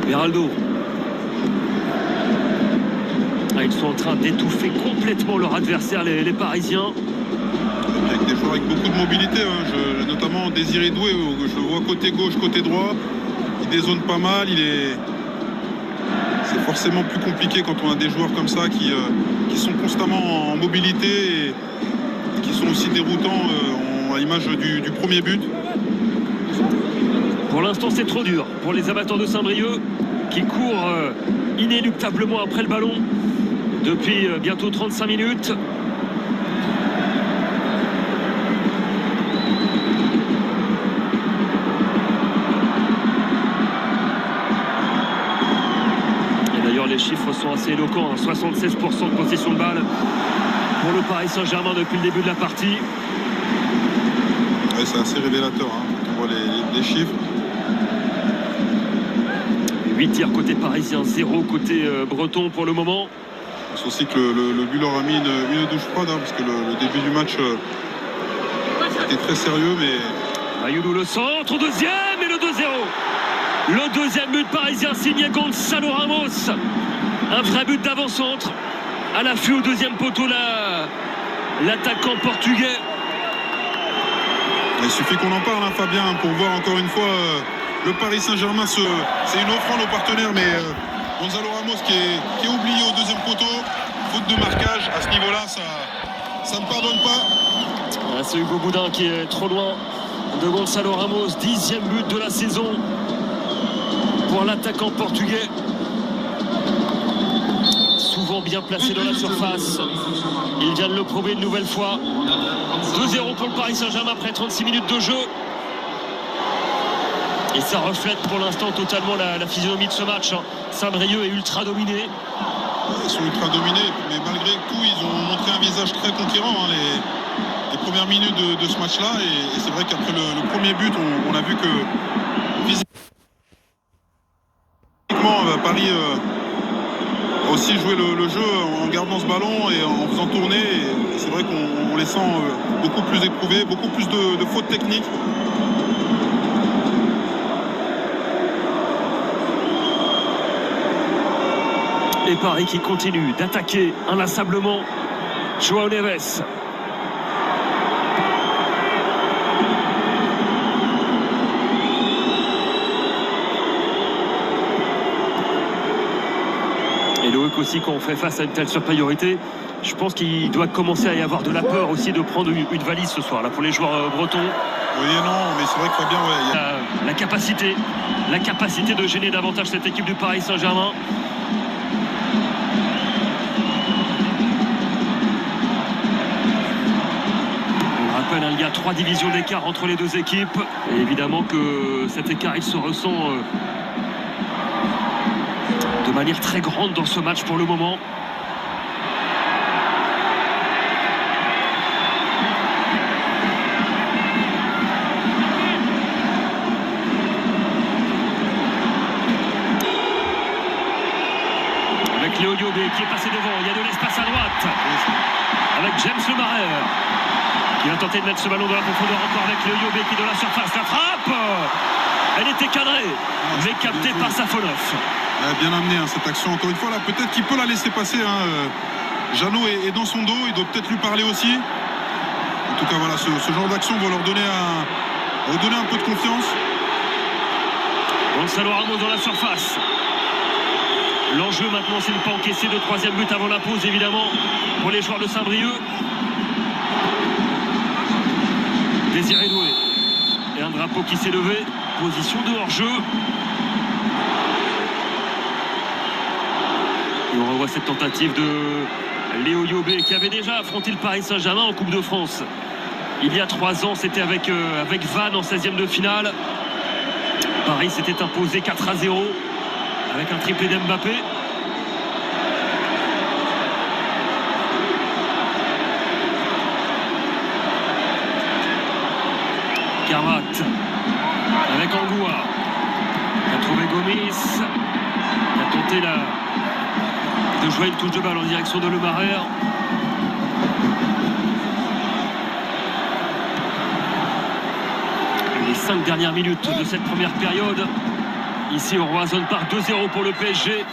Beraldo. Ils sont en train d'étouffer complètement leur adversaire, les Parisiens. Avec des joueurs avec beaucoup de mobilité, notamment Désiré Doué, je le vois côté gauche, côté droit. Il dézone pas mal, c'est forcément plus compliqué quand on a des joueurs comme ça qui sont constamment en mobilité et qui sont aussi déroutants à l'image du premier but. Pour l'instant, c'est trop dur pour les amateurs de Saint-Brieuc qui courent inéluctablement après le ballon. depuis bientôt 35 minutes. Et d'ailleurs les chiffres sont assez éloquents, hein. 76% de possession de balle pour le Paris Saint-Germain depuis le début de la partie. Ouais, c'est assez révélateur, hein, quand on voit les chiffres. 8 tirs côté parisien, 0 côté breton pour le moment. C'est aussi que le but leur a mis une douche froide, hein, parce que le début du match était très sérieux, mais... Ayoulou le centre, deuxième et le 2-0. Le deuxième but parisien signé Gonçalo Ramos. Un vrai but d'avant-centre. À l'affût au deuxième poteau, l'attaquant portugais. Il suffit qu'on en parle, hein, Fabien, pour voir encore une fois le Paris Saint-Germain. C'est une offrande aux partenaires, mais Gonçalo Ramos qui est oublié au deuxième poteau. Faute de marquage, à ce niveau-là, ça ne pardonne pas. C'est Hugo Boudin qui est trop loin de Gonçalo Ramos. 10e but de la saison pour l'attaquant portugais. Souvent bien placé dans la surface. Il vient de le prouver une nouvelle fois. 2-0 pour le Paris Saint-Germain après 36 minutes de jeu. Et ça reflète pour l'instant totalement la physionomie de ce match. Saint-Brieuc est ultra dominé. Ils sont ultra dominés, mais malgré tout, ils ont montré un visage très conquérant, hein, les premières minutes de ce match-là. Et c'est vrai qu'après le premier but, on a vu que physiquement, Paris a aussi joué le jeu en gardant ce ballon et en faisant tourner. Et c'est vrai qu'on les sent beaucoup plus éprouvés, beaucoup plus de fautes techniques. Et Paris qui continue d'attaquer inlassablement. João Neves. Et Loïc aussi, quand on fait face à une telle supériorité, je pense qu'il doit commencer à y avoir de la peur aussi de prendre une valise ce soir là pour les joueurs bretons. Oui et non, mais c'est vrai que Fabien, ouais, la capacité de gêner davantage cette équipe du Paris Saint-Germain. Il y a 3 divisions d'écart entre les deux équipes. Et évidemment que cet écart, il se ressent de manière très grande dans ce match pour le moment. Avec Léo Diobé qui est passé devant. Il y a de l'espace à droite. Avec James Lemaire. Il va tenter de mettre ce ballon dans la profondeur encore avec le Yobé qui est dans la surface. La frappe, elle était cadrée, mais captée par Safonov. Bien amené, hein, cette action. Encore une fois, là, peut-être qu'il peut la laisser passer. Hein. Jeannot est dans son dos, il doit peut-être lui parler aussi. En tout cas, voilà, ce genre d'action va leur donner un peu de confiance. Gonçalo Ramos dans la surface. L'enjeu maintenant, c'est de ne pas encaisser de 3e but avant la pause, évidemment, pour les joueurs de Saint-Brieuc. Désiré Doué et un drapeau qui s'est levé, position de hors-jeu. Et on revoit cette tentative de Léo Yobé qui avait déjà affronté le Paris Saint-Germain en Coupe de France. Il y a 3 ans, c'était avec Vannes en 16e de finale. Paris s'était imposé 4-0 avec un triplé d'Mbappé. Carvat avec Angoua qui a trouvé Gomis, qui a tenté de jouer une touche de balle en direction de Lemaire. Les 5 dernières minutes de cette première période ici au Roazhon Park, 2-0 pour le PSG.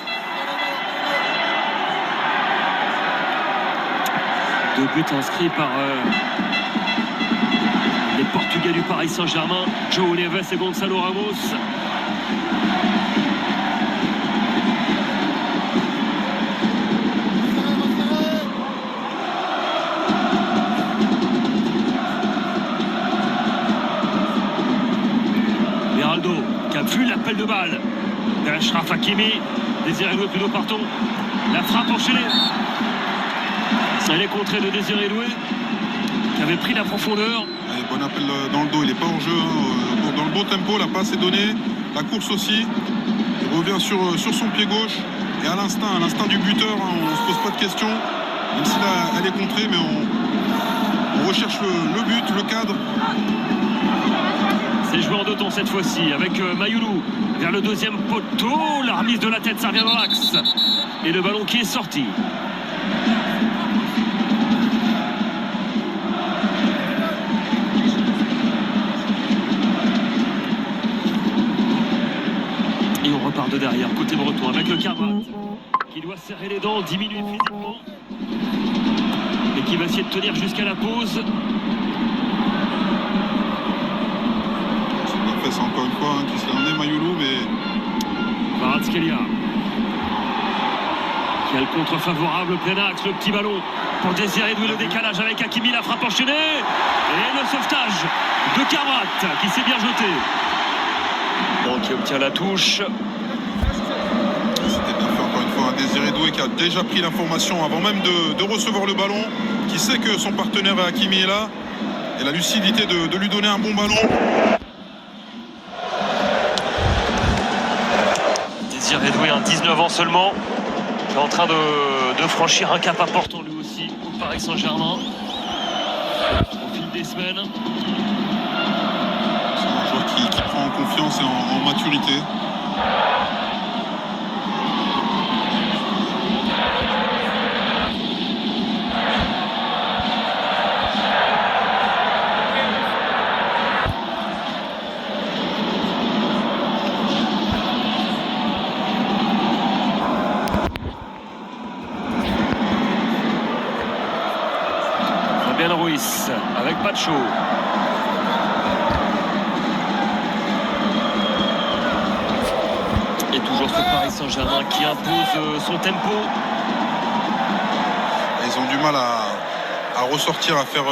2 buts inscrits par les Portugais du Paris Saint-Germain, João Neves et Gonçalo Ramos. Beraldo qui a vu l'appel de balle. Achraf Hakimi, Désiré Doué plutôt partout. La frappe enchaînée Elle est contrée de Désiré Doué, qui avait pris la profondeur. Allez, bon appel dans le dos, il n'est pas en jeu. Dans le bon tempo, la passe est donnée. La course aussi. Il revient sur son pied gauche. Et à l'instinct du buteur, on ne se pose pas de questions. Même si là, elle est contrée, mais on recherche le but, le cadre. C'est joué en deux temps cette fois-ci avec Mayoulou vers le deuxième poteau. La remise de la tête, ça revient dans l'axe. Et le ballon qui est sorti. Et on repart de derrière, côté breton, avec le Carvat qui doit serrer les dents, diminuer physiquement. Et qui va essayer de tenir jusqu'à la pause. C'est encore une fois qui s'est emmené Mayoulou, mais Kvaratskhelia qui a le contre favorable, plein axe, le petit ballon pour Désiré Doué, le décalage avec Hakimi, la frappe enchaînée et le sauvetage de Carvat qui s'est bien jeté. Donc qui obtient la touche. c'était bien fait encore une fois. Désiré Doué qui a déjà pris l'information avant même de recevoir le ballon, qui sait que son partenaire Hakimi est là, et la lucidité de lui donner un bon ballon. Désiré Doué, 19 ans seulement, qui est en train de franchir un cap important lui aussi au Paris Saint-Germain au fil des semaines. C'est un joueur qui prend en confiance et en maturité. Fabian Ruiz avec Pacho. Et toujours ce Paris Saint-Germain qui impose son tempo. Ils ont du mal à ressortir, à faire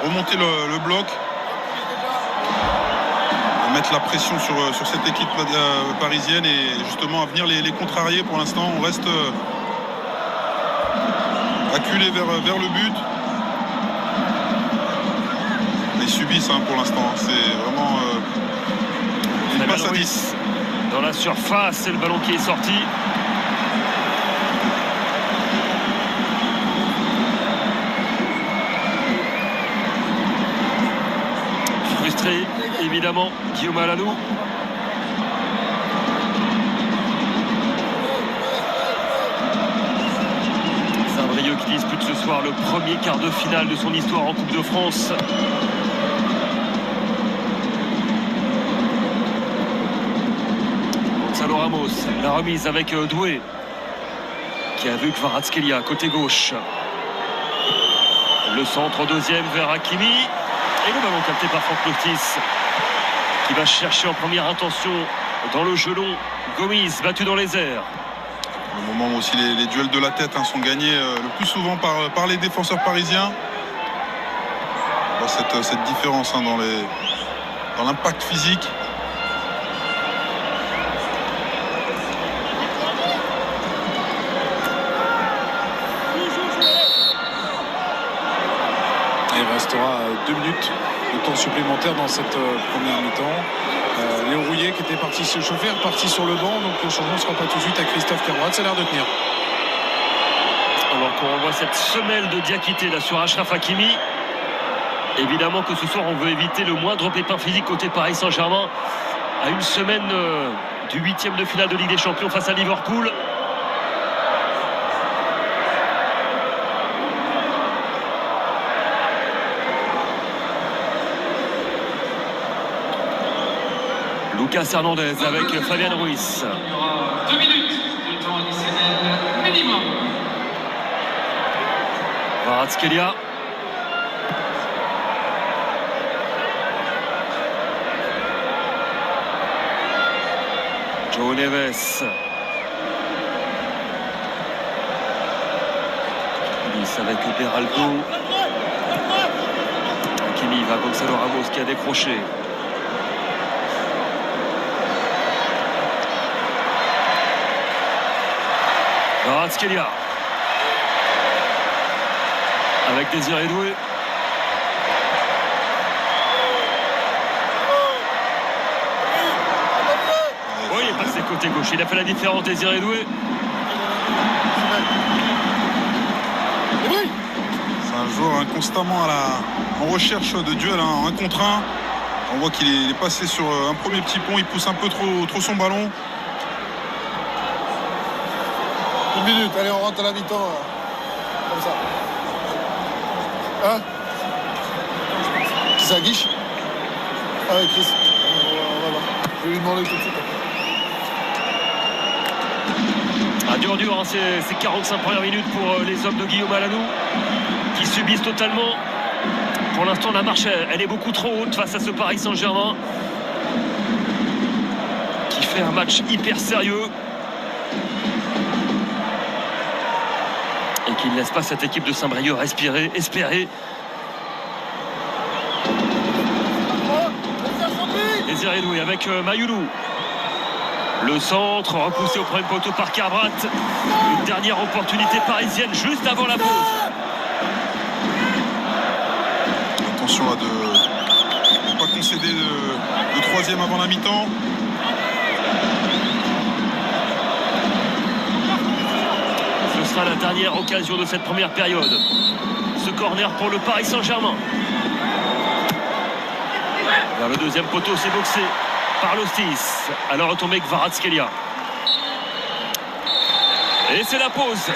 remonter le bloc, à mettre la pression sur cette équipe parisienne et justement à venir les contrarier. Pour l'instant, on reste acculé vers le but. Ils subissent pour l'instant. C'est vraiment une passe à 10. Dans la surface, c'est le ballon qui est sorti. Frustré, évidemment, Guillaume Alanou. Saint-Brieuc qui dispute ce soir le premier quart de finale de son histoire en Coupe de France. Gonzalo Ramos, la remise avec Doué, qui a vu Kvaratskhelia côté gauche. Le centre deuxième vers Hakimi. Et le ballon capté par Franck Loftis, qui va chercher en première intention dans le gelon Gomis, battu dans les airs. Le moment où aussi les duels de la tête sont gagnés le plus souvent par les défenseurs parisiens. On voit cette différence dans l'impact physique. Il restera 2 minutes de temps supplémentaire dans cette première mi-temps. Léo Rouillet qui était parti se chauffer, reparti sur le banc, donc le changement ne sera pas tout de suite à Christophe Carvat, ça a l'air de tenir. Alors qu'on revoit cette semelle de Diakité là sur Achraf Hakimi. Évidemment que ce soir on veut éviter le moindre pépin physique côté Paris Saint-Germain à une semaine du 8e de finale de Ligue des Champions face à Liverpool. Lucas Hernandez avec Fabian Ruiz. 2 minutes de temps additionnel minimum. Kvaratskhelia. Joe Neves. Nice avec Beraldo. Hakimi va Gonzalo Ramos qui a décroché. Kvaratskhelia. avec Désiré Doué. Oui, il est passé côté gauche. Il a fait la différence, Désiré Doué. C'est un joueur constamment en recherche de duel, en 1 contre 1. On voit qu'il est passé sur un premier petit pont, il pousse un peu trop son ballon. 1 minute, allez, on rentre à la mi-temps. Comme ça. Hein? C'est à Guiche? Ah oui, Chris. On va voir. Je vais lui demander tout de suite. Dur, hein, ces 45 premières minutes pour les hommes de Guillaume Alanou qui subissent totalement. Pour l'instant, la marche, elle est beaucoup trop haute face à ce Paris Saint-Germain qui fait un match hyper sérieux et qui ne laisse pas cette équipe de Saint-Brieuc respirer, espérer. Désiré Doué avec Mayoulou. Le centre repoussé au premier poteau par Carbrat. Une dernière opportunité parisienne juste avant la pause. Attention à ne pas concéder de troisième avant la mi-temps. Ce sera la dernière occasion de cette première période. Ce corner pour le Paris Saint-Germain. Vers le deuxième poteau, c'est boxé par Lostis. À la retombée Kvaratskhelia. Et c'est la pause.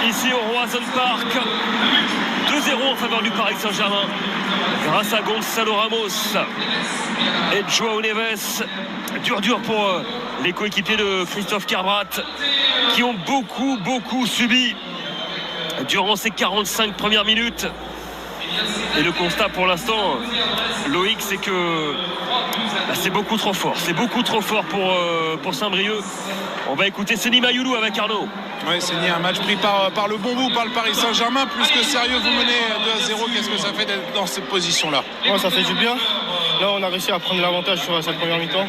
Ici au Roazhon Park. 2-0 en faveur du Paris Saint-Germain. Grâce à Gonzalo Ramos et Joao Neves. Dur pour les coéquipiers de Christophe Carbrat qui ont beaucoup subi durant ces 45 premières minutes. Et le constat pour l'instant, Loïc, c'est que c'est beaucoup trop fort. C'est beaucoup trop fort pour Saint-Brieuc. On va écouter Seny Mayoulou avec Arnaud. Oui, Seny, un match pris par le bon bout, par le Paris Saint-Germain. Plus que sérieux, vous menez 2-0. Qu'est-ce que ça fait d'être dans cette position-là? Ouais, ça fait du bien. Là, on a réussi à prendre l'avantage sur cette première mi-temps.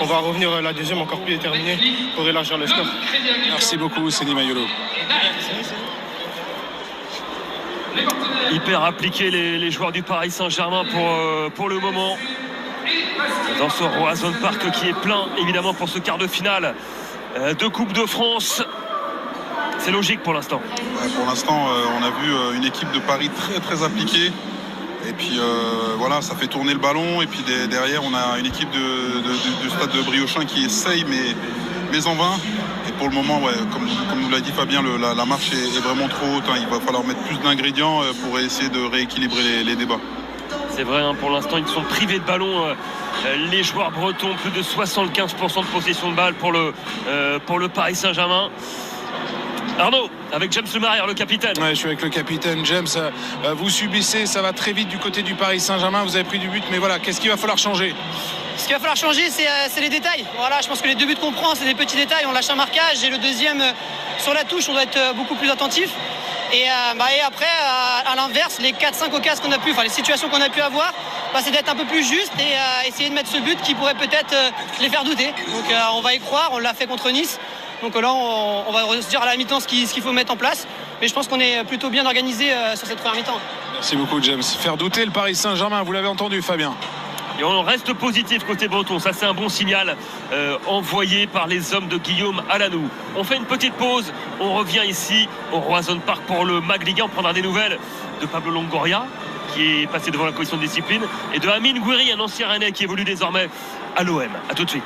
On va revenir la deuxième encore plus déterminée pour élargir le score. Merci beaucoup, Seny Mayoulou. Hyper appliqués les joueurs du Paris Saint-Germain pour le moment. Dans ce Roazhon Park qui est plein, évidemment, pour ce quart de finale de Coupe de France. C'est logique pour l'instant. Ouais, pour l'instant, on a vu une équipe de Paris très appliquée. Et puis voilà, ça fait tourner le ballon. Et puis derrière, on a une équipe du stade de Briochin qui essaye, mais en vain. Et pour le moment, ouais, comme nous l'a dit Fabien, la marche est vraiment trop haute. Hein. Il va falloir mettre plus d'ingrédients pour essayer de rééquilibrer les débats. C'est vrai, hein, pour l'instant, ils sont privés de ballon. Les joueurs bretons, plus de 75% de possession de balle pour le Paris Saint-Germain. Arnaud, avec James Lemaire, le capitaine. Ouais, je suis avec le capitaine James. Vous subissez, ça va très vite du côté du Paris Saint-Germain. Vous avez pris du but, mais voilà, qu'est-ce qu'il va falloir changer? Ce qu'il va falloir changer, c'est les détails. Voilà, je pense que les 2 buts qu'on prend, c'est des petits détails. On lâche un marquage et le deuxième, sur la touche, on doit être beaucoup plus attentif. Et après, à l'inverse, les 4-5 occasions qu'on a pu, enfin les situations qu'on a pu avoir, c'est d'être un peu plus juste et essayer de mettre ce but qui pourrait peut-être les faire douter. Donc on va y croire, on l'a fait contre Nice. Donc là, on va se dire à la mi-temps ce qu'il faut mettre en place. Mais je pense qu'on est plutôt bien organisé sur cette première mi-temps. Merci beaucoup, James. Faire douter le Paris Saint-Germain, vous l'avez entendu, Fabien. Et on reste positif côté breton. Ça, c'est un bon signal envoyé par les hommes de Guillaume Alanou. On fait une petite pause. On revient ici au Roazhon Park pour le MAG Liga. On prendra des nouvelles de Pablo Longoria, qui est passé devant la commission de discipline, et de Amine Gouiri, un ancien Rennais qui évolue désormais à l'OM. A tout de suite.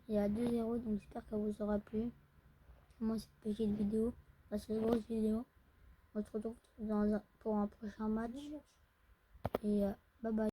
Il y a 2-0, donc j'espère que ça vous aura plu. Moi, cette petite vidéo, c'est une grosse vidéo. On se retrouve pour un prochain match. Et bye bye.